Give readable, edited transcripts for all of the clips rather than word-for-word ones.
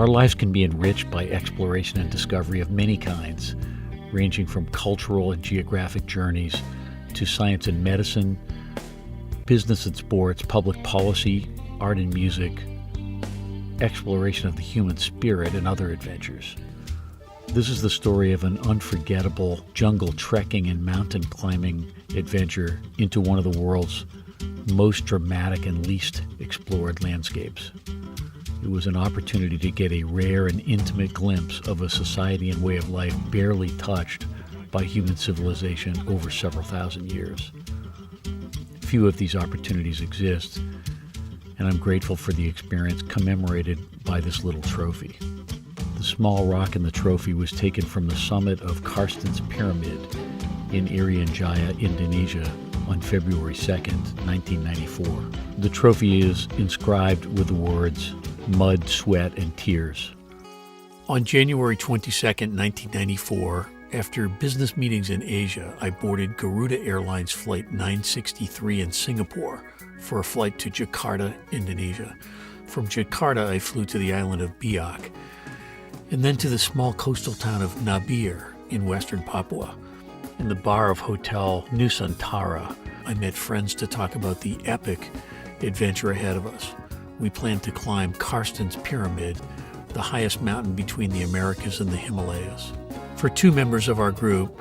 lives can be enriched by exploration and discovery of many kinds, ranging from cultural and geographic journeys to science and medicine, business and sports, public policy, art and music, exploration of the human spirit, and other adventures. This is the story of an unforgettable jungle trekking and mountain climbing adventure into one of the world's most dramatic and least explored landscapes. It was an opportunity to get a rare and intimate glimpse of a society and way of life barely touched by human civilization over several thousand years. Few of these opportunities exist, and I'm grateful for the experience commemorated by this little trophy. The small rock in the trophy was taken from the summit of Carstensz Pyramid in Irian Jaya, Indonesia, on February 2nd, 1994. The trophy is inscribed with the words, "Mud, Sweat, and Tears." On January 22nd, 1994, after business meetings in Asia, I boarded Garuda Airlines Flight 963 in Singapore for a flight to Jakarta, Indonesia. From Jakarta, I flew to the island of Biak, and then to the small coastal town of Nabire in western Papua. In the bar of Hotel Nusantara, I met friends to talk about the epic adventure ahead of us. We planned to climb Carstensz Pyramid, the highest mountain between the Americas and the Himalayas. For two members of our group,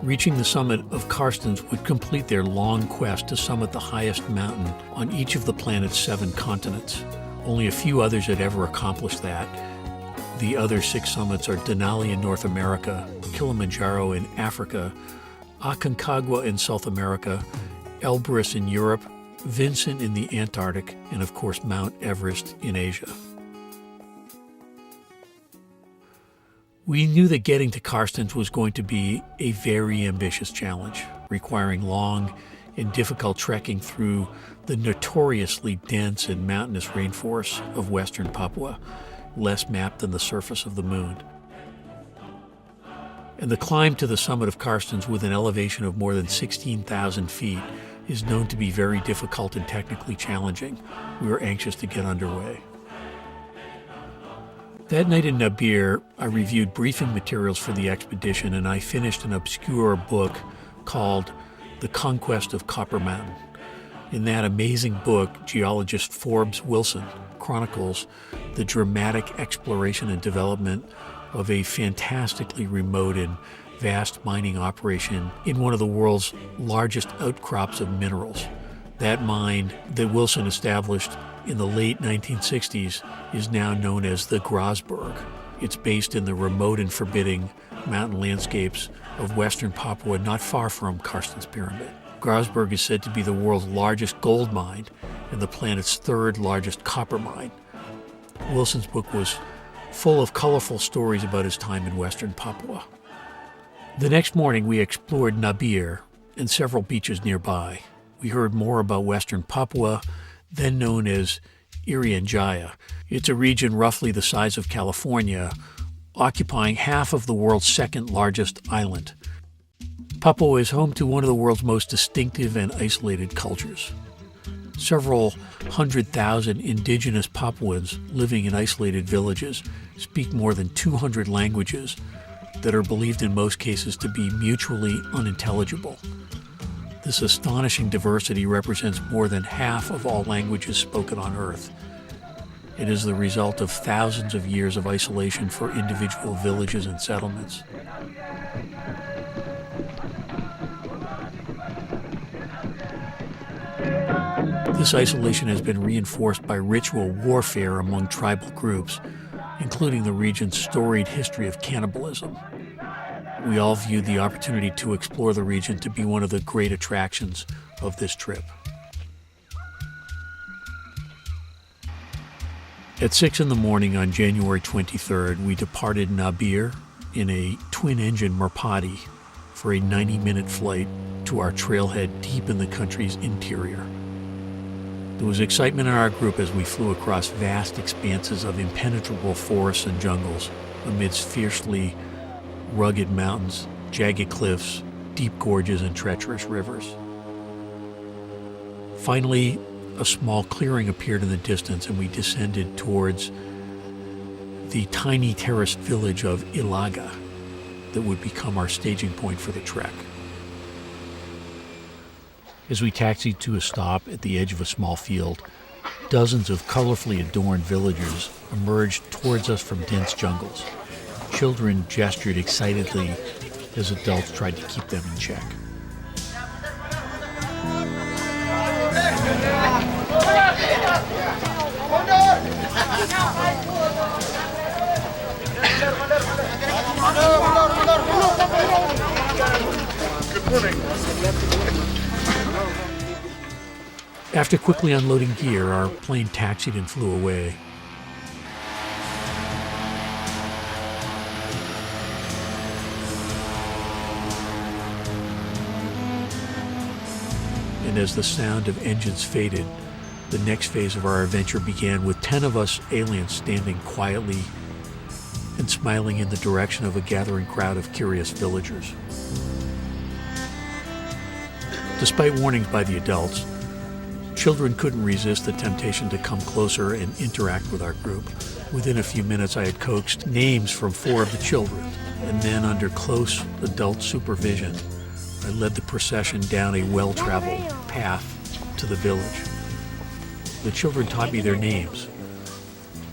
reaching the summit of Carstensz would complete their long quest to summit the highest mountain on each of the planet's 7 continents. Only a few others had ever accomplished that. The other 6 summits are Denali in North America, Kilimanjaro in Africa, Aconcagua in South America, Elbrus in Europe, Vincent in the Antarctic, and of course Mount Everest in Asia. We knew that getting to Carstensz was going to be a very ambitious challenge, requiring long and difficult trekking through the notoriously dense and mountainous rainforests of western Papua, less mapped than the surface of the moon. And the climb to the summit of Carstensz with an elevation of more than 16,000 feet is known to be very difficult and technically challenging. We were anxious to get underway. That night in Nabire, I reviewed briefing materials for the expedition, and I finished an obscure book called The Conquest of Copper Mountain. In that amazing book, geologist Forbes Wilson chronicles the dramatic exploration and development of a fantastically remote and vast mining operation in one of the world's largest outcrops of minerals. That mine that Wilson established in the late 1960s is now known as the Grasberg. It's based in the remote and forbidding mountain landscapes of western Papua, not far from Carstensz Pyramid. Grasberg is said to be the world's largest gold mine and the planet's 3rd largest copper mine. Wilson's book was full of colorful stories about his time in western Papua. The next morning, we explored Nabire and several beaches nearby. We heard more about western Papua, then known as Irian Jaya. It's a region roughly the size of California, occupying half of the world's 2nd largest island. Papua is home to one of the world's most distinctive and isolated cultures. Several 100,000 indigenous Papuans living in isolated villages speak more than 200 languages that are believed in most cases to be mutually unintelligible. This astonishing diversity represents more than half of all languages spoken on Earth. It is the result of thousands of years of isolation for individual villages and settlements. This isolation has been reinforced by ritual warfare among tribal groups, including the region's storied history of cannibalism. We all viewed the opportunity to explore the region to be one of the great attractions of this trip. At 6 in the morning on January 23rd, we departed Nabire in a twin-engine Merpati for a 90-minute flight to our trailhead deep in the country's interior. There was excitement in our group as we flew across vast expanses of impenetrable forests and jungles amidst fiercely rugged mountains, jagged cliffs, deep gorges, and treacherous rivers. Finally, a small clearing appeared in the distance, and we descended towards the tiny terraced village of Ilaga that would become our staging point for the trek. As we taxied to a stop at the edge of a small field, dozens of colorfully adorned villagers emerged towards us from dense jungles. Children gestured excitedly as adults tried to keep them in check. After quickly unloading gear, our plane taxied and flew away. And as the sound of engines faded, the next phase of our adventure began with 10 of us aliens standing quietly and smiling in the direction of a gathering crowd of curious villagers. Despite warnings by the adults, children couldn't resist the temptation to come closer and interact with our group. Within a few minutes, I had coaxed names from 4 of the children, and then under close adult supervision, I led the procession down a well-traveled path to the village. The children taught me their names: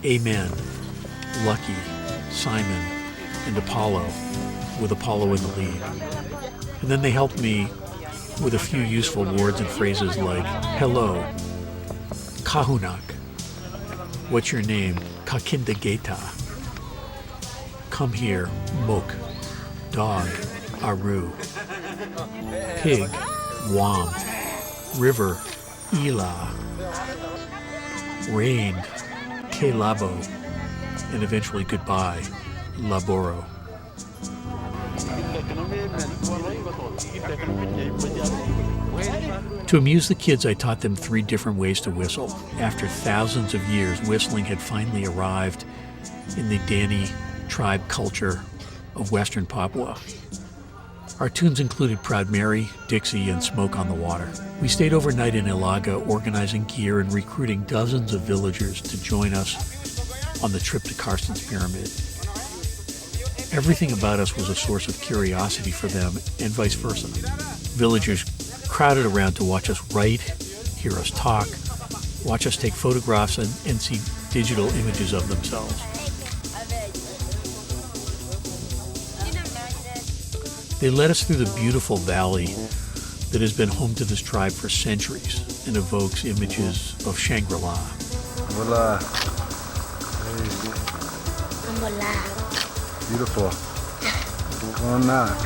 Amen, Lucky, Simon, and Apollo, with Apollo in the lead. And then they helped me with a few useful words and phrases like hello, Kahunak, what's your name, Kakindageta, come here, Mok, dog, Aru, pig, Wam, river, Ila, rain, Kelabo, and eventually goodbye, Laboro. To amuse the kids, I taught them 3 different ways to whistle. After thousands of years, whistling had finally arrived in the Dani tribe culture of Western Papua. Our tunes included Proud Mary, Dixie, and Smoke on the Water. We stayed overnight in Ilaga, organizing gear and recruiting dozens of villagers to join us on the trip to Carstensz Pyramid. Everything about us was a source of curiosity for them, and vice versa. Villagers crowded around to watch us write, hear us talk, watch us take photographs, and see digital images of themselves. They led us through the beautiful valley that has been home to this tribe for centuries and evokes images of Shangri-La. Hola. Hey. Beautiful. Come on, knock.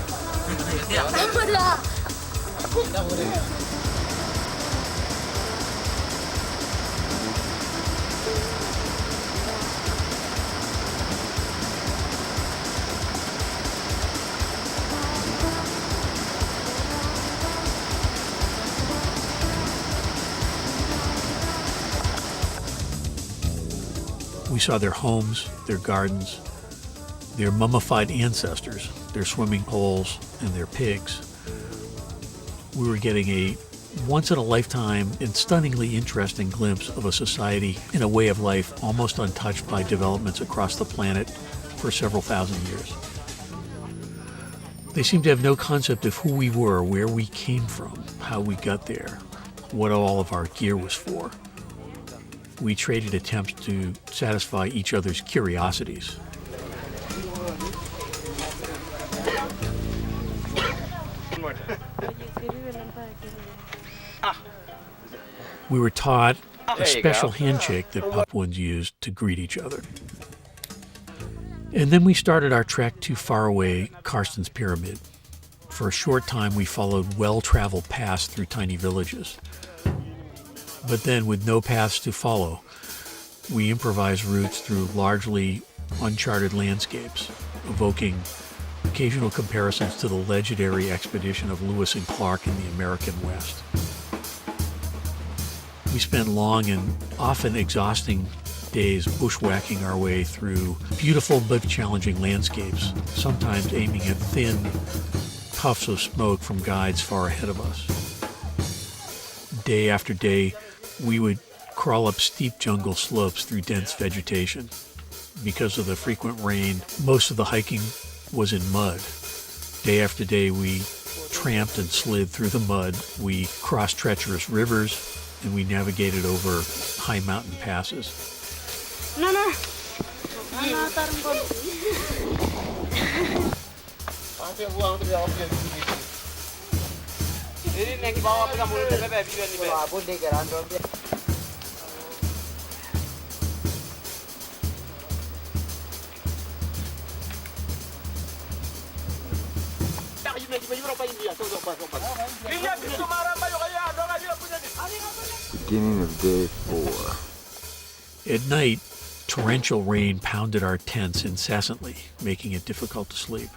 We saw their homes, their gardens, their mummified ancestors, their swimming holes, and their pigs. We were getting a once-in-a-lifetime and stunningly interesting glimpse of a society and a way of life almost untouched by developments across the planet for several thousand years. They seemed to have no concept of who we were, where we came from, how we got there, what all of our gear was for. We traded attempts to satisfy each other's curiosities. We were taught a special handshake that Papuans used to greet each other. And then we started our trek to faraway Carstensz Pyramid. For a short time, we followed well-traveled paths through tiny villages. But then, with no paths to follow, we improvised routes through largely uncharted landscapes, evoking occasional comparisons to the legendary expedition of Lewis and Clark in the American West. We spent long and often exhausting days bushwhacking our way through beautiful but challenging landscapes, sometimes aiming at thin puffs of smoke from guides far ahead of us. Day after day, we would crawl up steep jungle slopes through dense vegetation. because of the frequent rain, most of the hiking was in mud. Day after day, we tramped and slid through the mud. We crossed treacherous rivers, and we navigated over high mountain passes. Beginning of day 4. At night, torrential rain pounded our tents incessantly, making it difficult to sleep.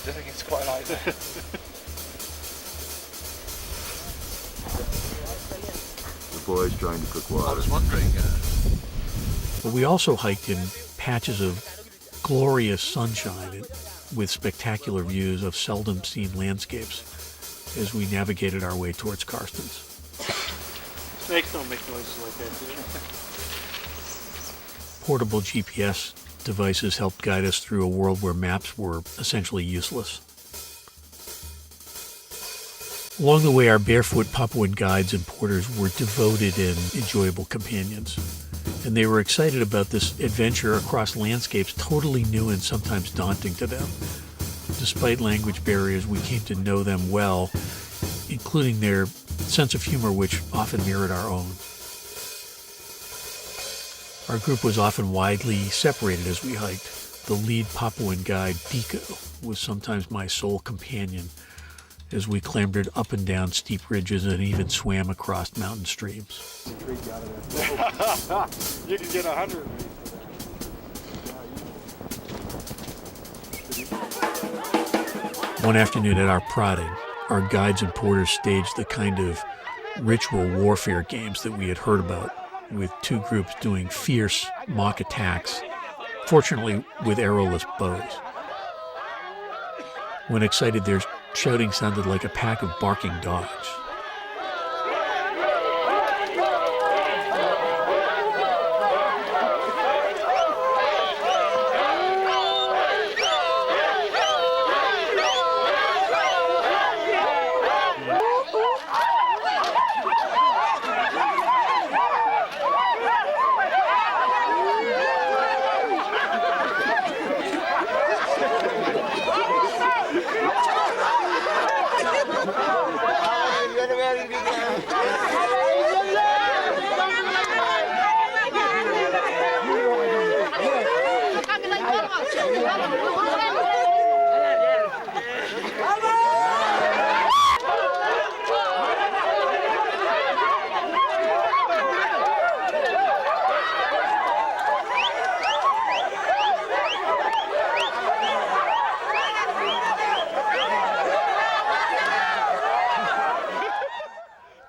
I think it's quite like that. The boys trying to cook water. I was wondering. But we also hiked in patches of glorious sunshine with spectacular views of seldom seen landscapes as we navigated our way towards Carstensz. Snakes don't make noises like that, do they? Portable GPS devices helped guide us through a world where maps were essentially useless. Along the way, our barefoot Papuan guides and porters were devoted and enjoyable companions, and they were excited about this adventure across landscapes totally new and sometimes daunting to them. Despite language barriers, we came to know them well, including their sense of humor, which often mirrored our own. Our group was often widely separated as we hiked. The lead Papuan guide, Diko, was sometimes my sole companion as we clambered up and down steep ridges and even swam across mountain streams. You can get 100. One afternoon at our prodding, our guides and porters staged the kind of ritual warfare games that we had heard about, with two groups doing fierce mock attacks, fortunately with arrowless bows. When excited, their shouting sounded like a pack of barking dogs.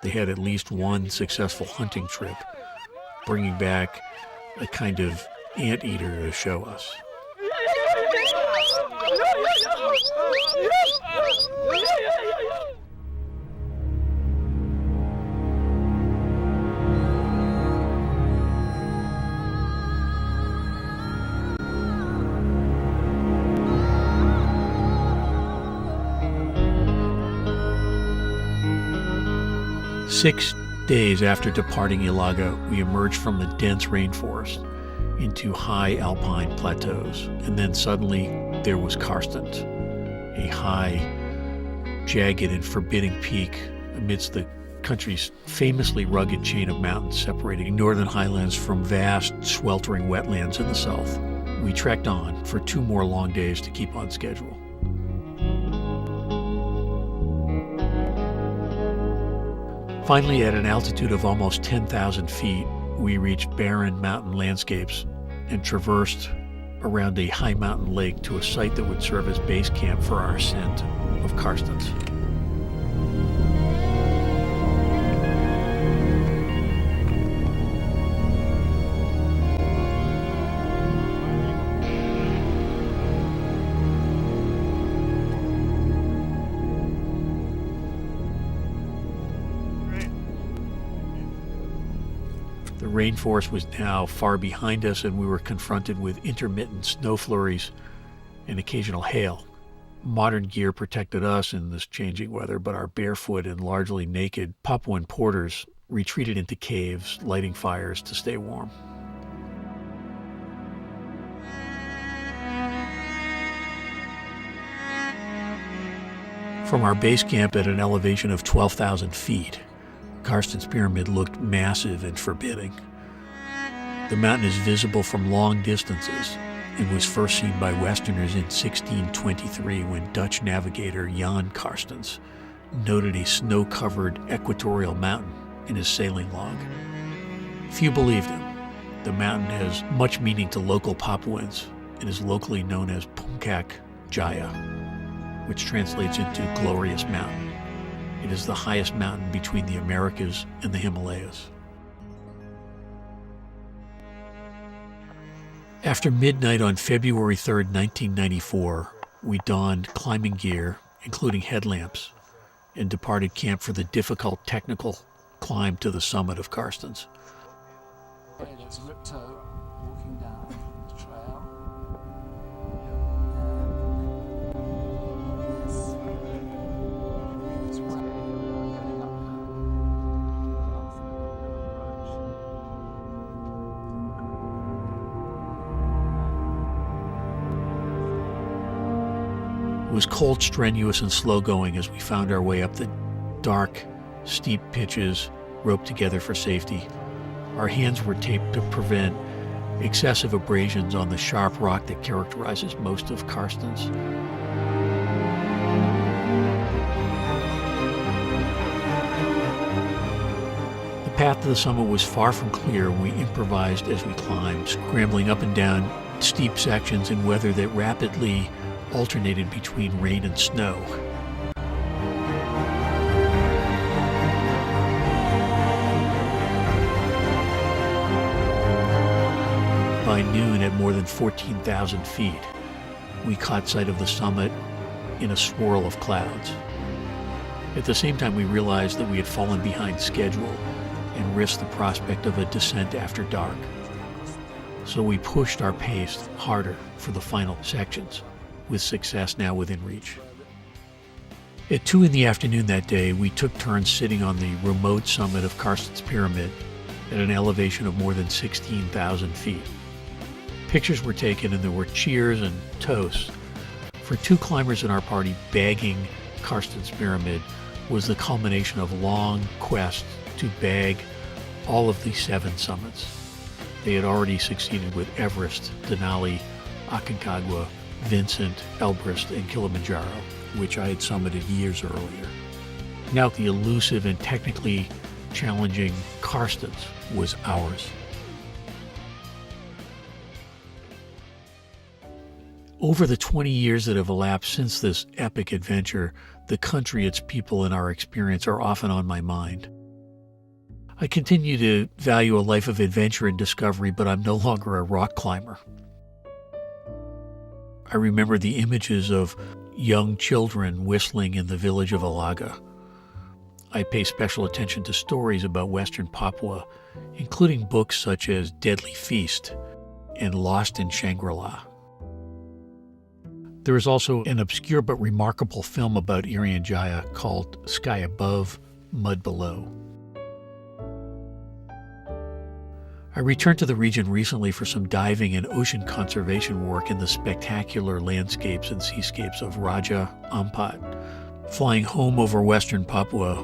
They had at least one successful hunting trip, bringing back a kind of anteater to show us. Six days after departing Ilaga, we emerged from the dense rainforest into high alpine plateaus, and then suddenly there was Carstensz, a high, jagged and forbidding peak amidst the country's famously rugged chain of mountains separating northern highlands from vast, sweltering wetlands in the south. We trekked on for 2 more long days to keep on schedule. Finally, at an altitude of almost 10,000 feet, we reached barren mountain landscapes and traversed around a high mountain lake to a site that would serve as base camp for our ascent of Carstensz. The rainforest was now far behind us, and we were confronted with intermittent snow flurries and occasional hail. Modern gear protected us in this changing weather, but our barefoot and largely naked Papuan porters retreated into caves, lighting fires to stay warm. From our base camp at an elevation of 12,000 feet, Carstensz Pyramid looked massive and forbidding. The mountain is visible from long distances and was first seen by Westerners in 1623 when Dutch navigator Jan Carstensz noted a snow-covered equatorial mountain in his sailing log. Few believed him. The mountain has much meaning to local Papuans and is locally known as Puncak Jaya, which translates into glorious mountain. It is the highest mountain between the Americas and the Himalayas. After midnight on February 3rd, 1994, we donned climbing gear, including headlamps, and departed camp for the difficult technical climb to the summit of Carstensz. Okay, there's Ripto walking down the trail. It was cold, strenuous, and slow-going as we found our way up the dark, steep pitches, roped together for safety. Our hands were taped to prevent excessive abrasions on the sharp rock that characterizes most of Carstensz. The path to the summit was far from clear, and we improvised as we climbed, scrambling up and down steep sections in weather that rapidly alternated between rain and snow. By noon, at more than 14,000 feet, we caught sight of the summit in a swirl of clouds. At the same time, we realized that we had fallen behind schedule and risked the prospect of a descent after dark. So we pushed our pace harder for the final sections, with success now within reach. At 2 in the afternoon that day, we took turns sitting on the remote summit of Carstensz Pyramid at an elevation of more than 16,000 feet. Pictures were taken and there were cheers and toasts. For 2 climbers in our party, bagging Carstensz Pyramid was the culmination of long quests to bag all of the 7 summits. They had already succeeded with Everest, Denali, Aconcagua, Vincent, Elbrus, and Kilimanjaro, which I had summited years earlier. Now the elusive and technically challenging Carstensz was ours. Over the 20 years that have elapsed since this epic adventure, the country, its people, and our experience are often on my mind. I continue to value a life of adventure and discovery, but I'm no longer a rock climber. I remember the images of young children whistling in the village of Alaga. I pay special attention to stories about Western Papua, including books such as Deadly Feast and Lost in Shangri-La. There is also an obscure but remarkable film about Irian Jaya called Sky Above, Mud Below. I returned to the region recently for some diving and ocean conservation work in the spectacular landscapes and seascapes of Raja Ampat. Flying home over western Papua,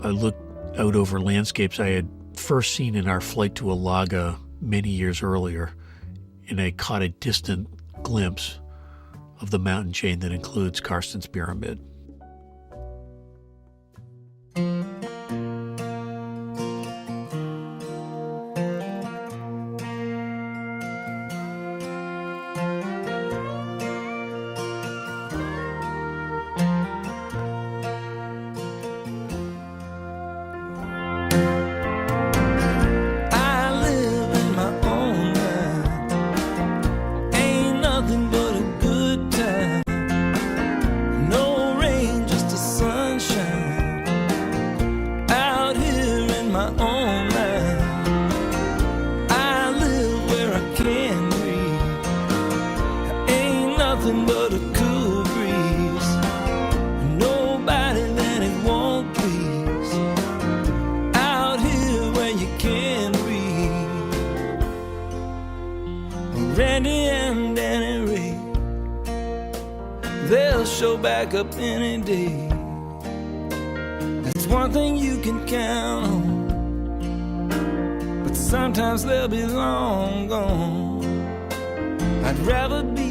I looked out over landscapes I had first seen in our flight to Alaga many years earlier, and I caught a distant glimpse of the mountain chain that includes Carstensz Pyramid. Ain't nothing but a good time. No rain. nothing but a cool breeze. Nobody that it won't please. Out here where you can't breathe. Randy and Danny Ray, they'll show back up any day. That's one thing you can count on. But sometimes they'll be long gone. I'd rather be